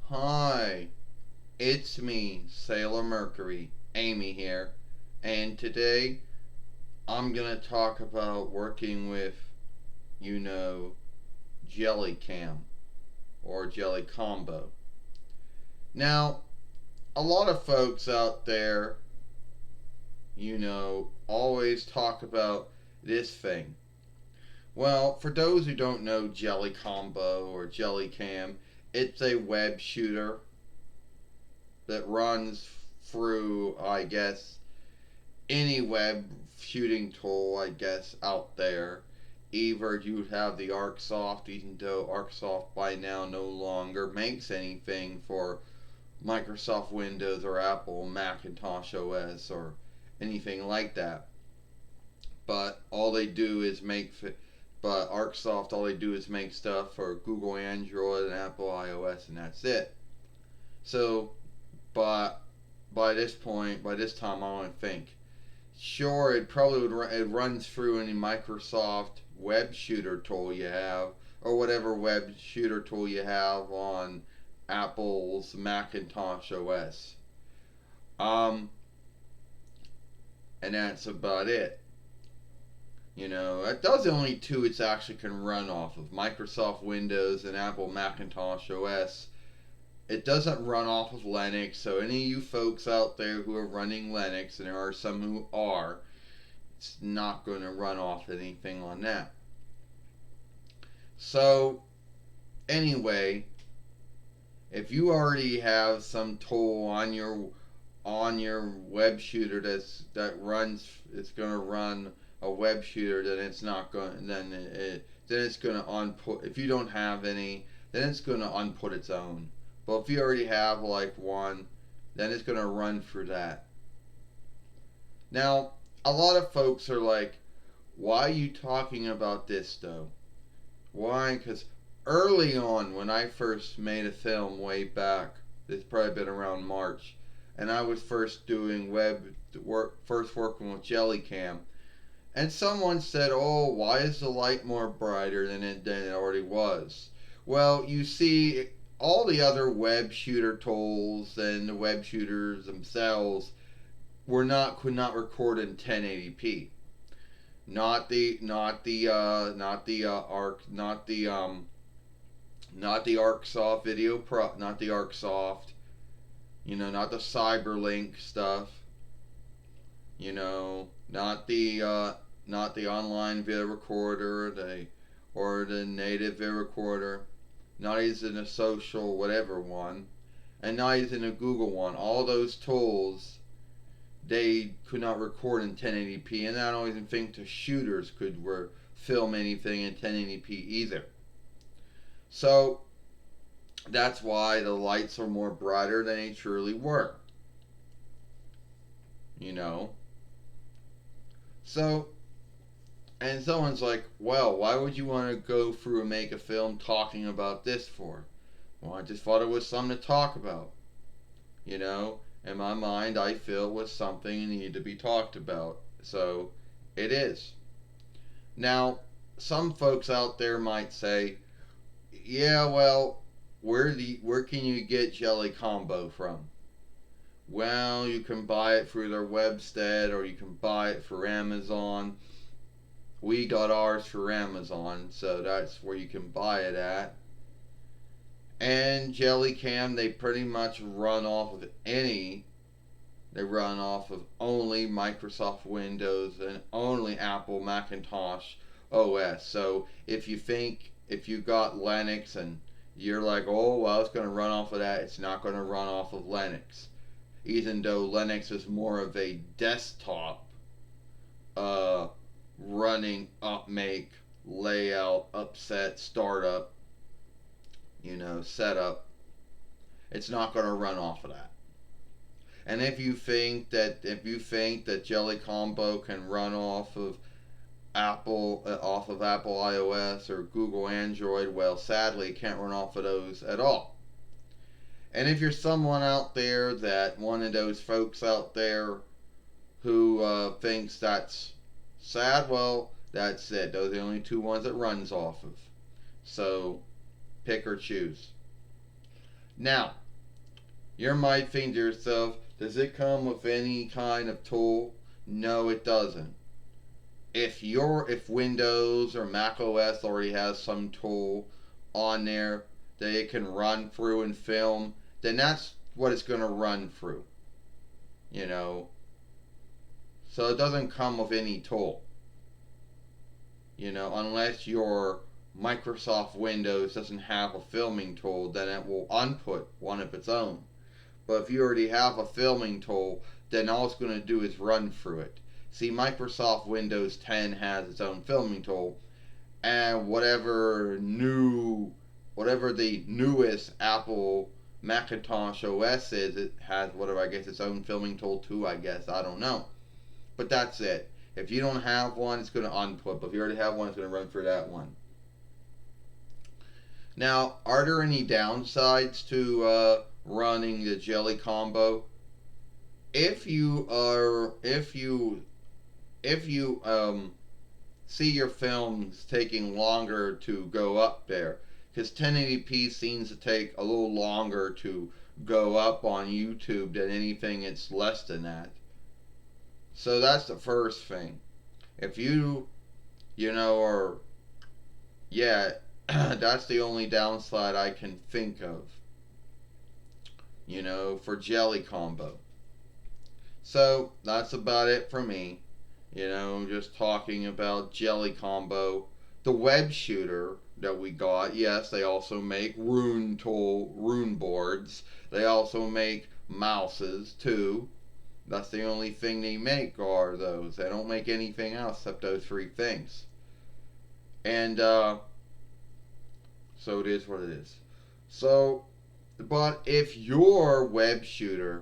Hi, it's me, Sailor Mercury, Amy here, and today I'm gonna talk about working with, you know, Jellycam or Jelly Combo. Now, a lot of folks out there, always talk about this thing. Well, for those who don't know Jelly Combo or Jellycam, it's a web shooter that runs through, I guess, any web shooting tool, I guess, out there. Either you have the ArcSoft, even though ArcSoft by now no longer makes anything for Microsoft Windows or Apple Macintosh OS or anything like that. But all they do is make, but ArcSoft, all they do is make stuff for Google Android and Apple iOS, and that's it. So, but by this time, I don't think. Sure, it probably it runs through any Microsoft web shooter tool you have, or whatever web shooter tool you have on Apple's Macintosh OS. Um, and that's about it. That does the only two it's actually can run off of Microsoft Windows and Apple Macintosh OS. It doesn't run off of Linux, so any of you folks out there who are running Linux, and there are some who are, it's not going to run off anything on that. So, anyway, if you already have some tool on your web shooter it's going to run a web shooter, then it's not going. Then it's going to unput. If you don't have any, then it's going to unput its own. But if you already have like one, then it's going to run through that. Now, a lot of folks are like, why are you talking about this though? Why? Because early on, when I first made a film way back, it's probably been around March, and I was first doing first working with Jellycam, and someone said, "Oh, why is the light more brighter than it already was?" Well, you see, all the other web shooter tools and the web shooters themselves could not record in 1080p. Not the ArcSoft Video Pro, not the ArcSoft, not the CyberLink stuff, not the online video recorder, or the native video recorder, not even a social whatever one, and not even a Google one. All those tools, they could not record in 1080p, and I don't even think the shooters could film anything in 1080p either. So that's why the lights are more brighter than they truly were. You know. So, and someone's like, well, why would you want to go through and make a film talking about this for? Well, I just thought it was something to talk about. In my mind, I feel it was something that needed to be talked about. So, it is. Now, some folks out there might say, yeah, well, where can you get Jelly Combo from? Well, you can buy it through their webstead, or you can buy it through Amazon. We got ours through Amazon, so that's where you can buy it at. And Jellycam, they pretty much run off of they run off of only Microsoft Windows and only Apple Macintosh OS. So if you got Linux and you're like, oh, well, it's going to run off of that, it's not going to run off of Linux. Even though Linux is more of a desktop running upmake, layout, upset, startup, setup, it's not going to run off of that. And if you think that Jelly Combo can run off of Apple iOS or Google Android, well, sadly, it can't run off of those at all. And if you're someone out there one of those folks out there who thinks that's sad, well, that's it. Those are the only two ones it runs off of. So, pick or choose. Now, you might think to yourself, does it come with any kind of tool? No, it doesn't. If Windows or Mac OS already has some tool on there that it can run through and film, then that's what it's going to run through. You know, so it doesn't come with any tool. You know, unless your Microsoft Windows doesn't have a filming tool, then it will input one of its own. But if you already have a filming tool, then all it's going to do is run through it. See, Microsoft Windows 10 has its own filming tool, and whatever the newest Apple Macintosh OS is, it has whatever, I guess, its own filming tool too, I guess. I don't know. But that's it. If you don't have one, it's going to input. But if you already have one, it's going to run through that one. Now, are there any downsides to running the Jelly combo? If you see your films taking longer to go up there, because 1080p seems to take a little longer to go up on YouTube than anything that's less than that. So that's the first thing. If you are, yeah, that's the only downside I can think of, for Jelly combo. So that's about it for me. Just talking about Jelly combo. The WEBSHOOTER that we got, yes, they also make rune boards. They also make mouses too. That's the only thing they make are those. They don't make anything else except those three things. And so it is what it is. So, but if your WEBSHOOTER,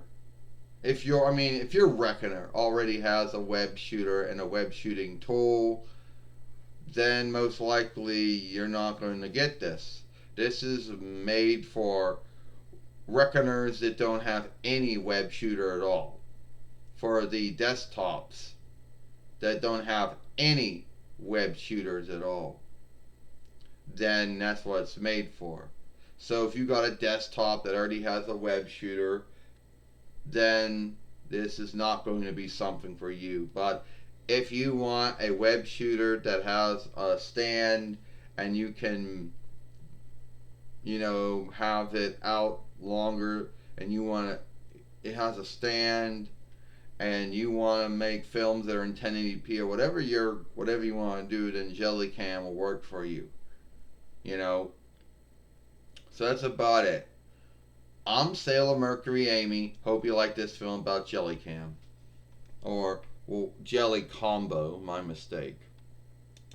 if your Reckoner already has a WEBSHOOTER and a web shooting tool, then most likely you're not going to get this. This is made for Reckoners that don't have any WEBSHOOTER at all. For the desktops that don't have any WEBSHOOTERs at all, then that's what it's made for. So if you got a desktop that already has a WEBSHOOTER, then this is not going to be something for you. But if you want a WEBSHOOTER that has a stand and you can, have it out longer, and it has a stand, and you want to make films that are in 1080p or whatever you want to do, then Jellycam will work for you. So that's about it. I'm Sailor Mercury Amy. Hope you like this film about Jellycam. Or, Jelly Combo, my mistake.